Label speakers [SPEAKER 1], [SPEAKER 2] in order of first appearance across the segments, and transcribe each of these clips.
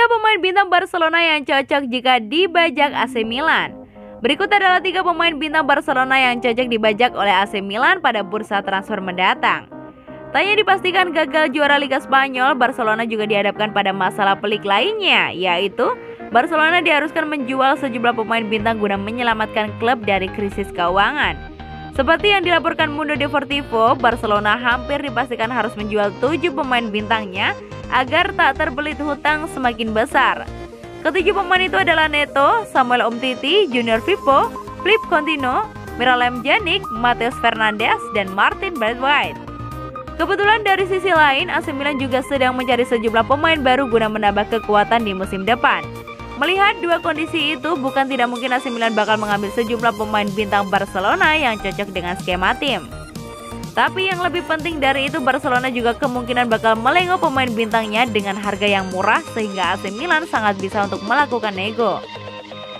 [SPEAKER 1] pemain bintang Barcelona yang cocok jika dibajak AC Milan. Berikut adalah 3 pemain bintang Barcelona yang cocok dibajak oleh AC Milan pada bursa transfer mendatang. Tanya dipastikan gagal juara Liga Spanyol, Barcelona juga dihadapkan pada masalah pelik lainnya, yaitu Barcelona diharuskan menjual sejumlah pemain bintang guna menyelamatkan klub dari krisis keuangan. Seperti yang dilaporkan Mundo Deportivo, Barcelona hampir dipastikan harus menjual 7 pemain bintangnya agar tak terbelit hutang semakin besar. Ketujuh pemain itu adalah Neto, Samuel Umtiti, Junior Firpo, Philippe Coutinho, Miralem Pjanic, Matheus Fernandes, dan Martin Braithwaite. Kebetulan dari sisi lain, AC Milan juga sedang mencari sejumlah pemain baru guna menambah kekuatan di musim depan. Melihat dua kondisi itu, bukan tidak mungkin AC Milan bakal mengambil sejumlah pemain bintang Barcelona yang cocok dengan skema tim. Tapi yang lebih penting dari itu, Barcelona juga kemungkinan bakal melengok pemain bintangnya dengan harga yang murah sehingga AC Milan sangat bisa untuk melakukan nego.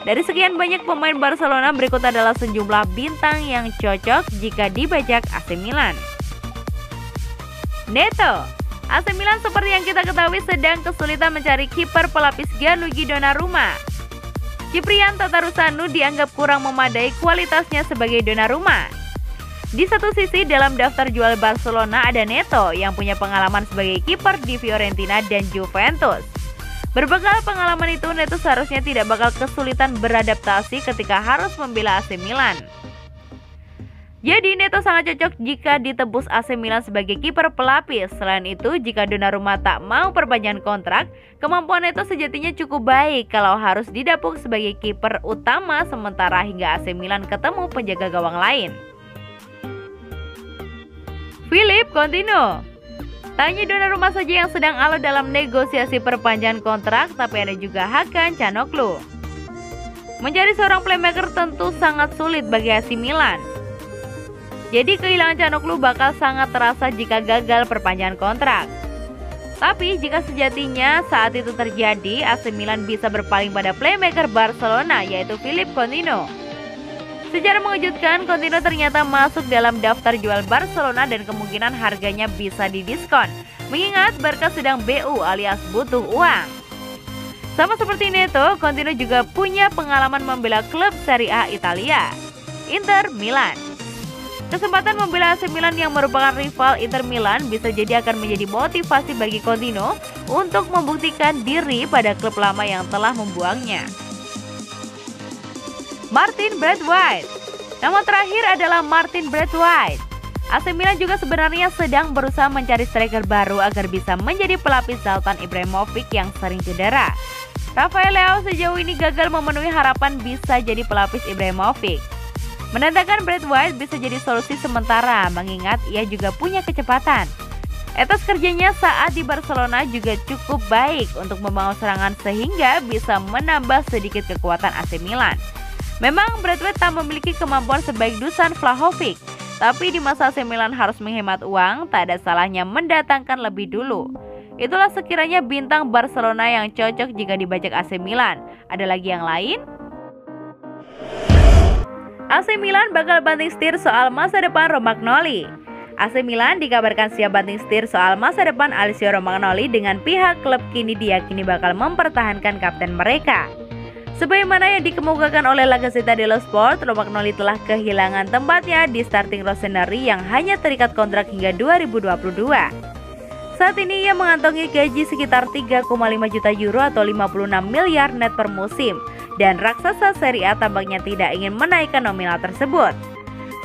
[SPEAKER 1] Dari sekian banyak pemain Barcelona, berikut adalah sejumlah bintang yang cocok jika dibajak AC Milan. Neto. AC Milan seperti yang kita ketahui sedang kesulitan mencari kiper pelapis Gianluigi Donnarumma. Ciprian Tatarusanu dianggap kurang memadai kualitasnya sebagai Donnarumma. Di satu sisi dalam daftar jual Barcelona ada Neto yang punya pengalaman sebagai kiper di Fiorentina dan Juventus. Berbekal pengalaman itu, Neto seharusnya tidak bakal kesulitan beradaptasi ketika harus membela AC Milan. Jadi Neto sangat cocok jika ditebus AC Milan sebagai kiper pelapis. Selain itu, jika Donnarumma tak mau perpanjangan kontrak, kemampuan Neto sejatinya cukup baik kalau harus didapuk sebagai kiper utama sementara hingga AC Milan ketemu penjaga gawang lain. Philippe Coutinho. Tanya Donnarumma saja yang sedang alot dalam negosiasi perpanjangan kontrak, tapi ada juga Hakan Çalhanoğlu. Mencari seorang playmaker tentu sangat sulit bagi AC Milan. Jadi kehilangan Çalhanoğlu bakal sangat terasa jika gagal perpanjangan kontrak. Tapi jika sejatinya saat itu terjadi, AC Milan bisa berpaling pada playmaker Barcelona yaitu Philippe Coutinho. Secara mengejutkan, Coutinho ternyata masuk dalam daftar jual Barcelona dan kemungkinan harganya bisa didiskon. Mengingat Barca sedang BU alias butuh uang. Sama seperti Neto, Coutinho juga punya pengalaman membela klub Serie A Italia, Inter Milan. Kesempatan membela AC Milan yang merupakan rival Inter Milan bisa jadi akan menjadi motivasi bagi Coutinho untuk membuktikan diri pada klub lama yang telah membuangnya. Martin Braithwaite. Nama terakhir adalah Martin Braithwaite. AC Milan juga sebenarnya sedang berusaha mencari striker baru agar bisa menjadi pelapis Zlatan Ibrahimovic yang sering cedera. Rafael Leao sejauh ini gagal memenuhi harapan bisa jadi pelapis Ibrahimovic. Mendatangkan Braithwaite bisa jadi solusi sementara mengingat ia juga punya kecepatan. Etos kerjanya saat di Barcelona juga cukup baik untuk membangun serangan sehingga bisa menambah sedikit kekuatan AC Milan. Memang Braithwaite tak memiliki kemampuan sebaik Dusan Vlahovic, tapi di masa AC Milan harus menghemat uang, tak ada salahnya mendatangkan lebih dulu. Itulah sekiranya bintang Barcelona yang cocok jika dibajak AC Milan. Ada lagi yang lain? AC Milan bakal banting setir soal masa depan Romagnoli. AC Milan dikabarkan siap banting setir soal masa depan Alessio Romagnoli dengan pihak klub kini diyakini bakal mempertahankan kapten mereka. Sebagaimana yang dikemukakan oleh La Gazzetta dello Sport, Romagnoli telah kehilangan tempatnya di starting rossoneri yang hanya terikat kontrak hingga 2022. Saat ini ia mengantongi gaji sekitar 3,5 juta euro atau 56 miliar net per musim. Dan raksasa Serie A tampaknya tidak ingin menaikkan nominal tersebut.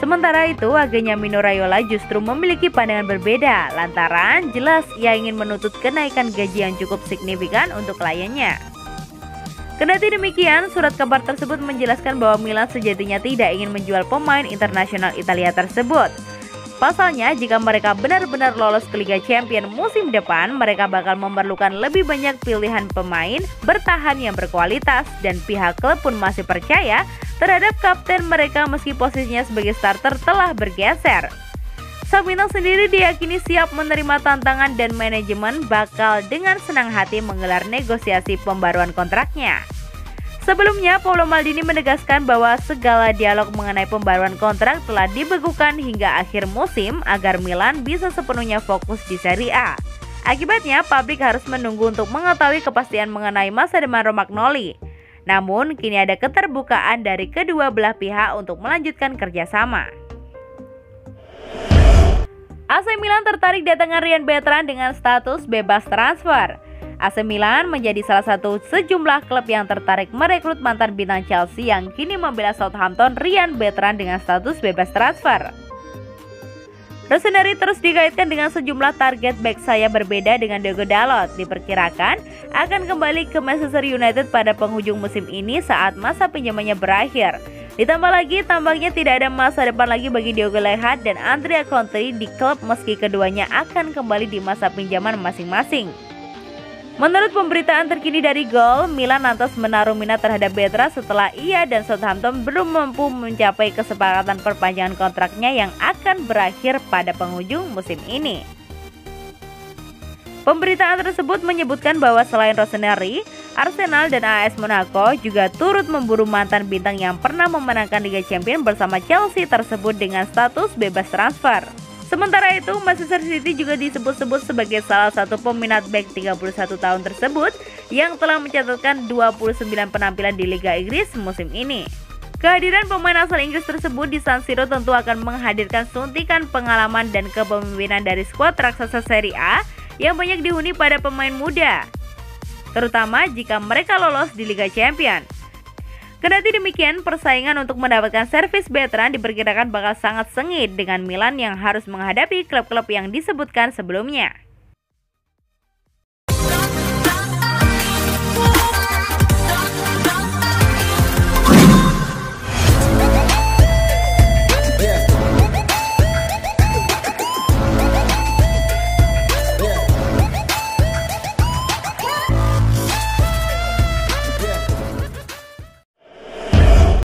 [SPEAKER 1] Sementara itu, agennya Mino Raiola justru memiliki pandangan berbeda, lantaran jelas ia ingin menuntut kenaikan gaji yang cukup signifikan untuk kliennya. Kendati demikian, surat kabar tersebut menjelaskan bahwa Milan sejatinya tidak ingin menjual pemain internasional Italia tersebut. Pasalnya, jika mereka benar-benar lolos ke Liga Champions musim depan, mereka bakal memerlukan lebih banyak pilihan pemain bertahan yang berkualitas dan pihak klub pun masih percaya terhadap kapten mereka meski posisinya sebagai starter telah bergeser. Sang bintang sendiri diyakini siap menerima tantangan dan manajemen bakal dengan senang hati menggelar negosiasi pembaruan kontraknya. Sebelumnya, Paolo Maldini menegaskan bahwa segala dialog mengenai pembaruan kontrak telah dibekukan hingga akhir musim agar Milan bisa sepenuhnya fokus di Serie A. Akibatnya, publik harus menunggu untuk mengetahui kepastian mengenai masa depan Romagnoli. Namun, kini ada keterbukaan dari kedua belah pihak untuk melanjutkan kerjasama. AC Milan tertarik datangan Ryan Bertrand dengan status bebas transfer. AC Milan menjadi salah satu sejumlah klub yang tertarik merekrut mantan bintang Chelsea yang kini membela Southampton, Ryan Bertrand dengan status bebas transfer. Rossoneri terus dikaitkan dengan sejumlah target back sayap berbeda dengan Diogo Dalot. Diperkirakan akan kembali ke Manchester United pada penghujung musim ini saat masa pinjamannya berakhir. Ditambah lagi, tampaknya tidak ada masa depan lagi bagi Diogo Lehat dan Andrea Conte di klub meski keduanya akan kembali di masa pinjaman masing-masing. Menurut pemberitaan terkini dari Goal, Milan lantas menaruh minat terhadap Bertrand setelah ia dan Southampton belum mampu mencapai kesepakatan perpanjangan kontraknya yang akan berakhir pada penghujung musim ini. Pemberitaan tersebut menyebutkan bahwa selain Rossoneri, Arsenal dan AS Monaco juga turut memburu mantan bintang yang pernah memenangkan Liga Champions bersama Chelsea tersebut dengan status bebas transfer. Sementara itu, Manchester City juga disebut-sebut sebagai salah satu peminat bek 31 tahun tersebut yang telah mencatatkan 29 penampilan di Liga Inggris musim ini. Kehadiran pemain asal Inggris tersebut di San Siro tentu akan menghadirkan suntikan pengalaman dan kepemimpinan dari skuad raksasa Serie A yang banyak dihuni pada pemain muda, terutama jika mereka lolos di Liga Champions. Kendati demikian, persaingan untuk mendapatkan servis Bertrand diperkirakan bakal sangat sengit dengan Milan yang harus menghadapi klub-klub yang disebutkan sebelumnya.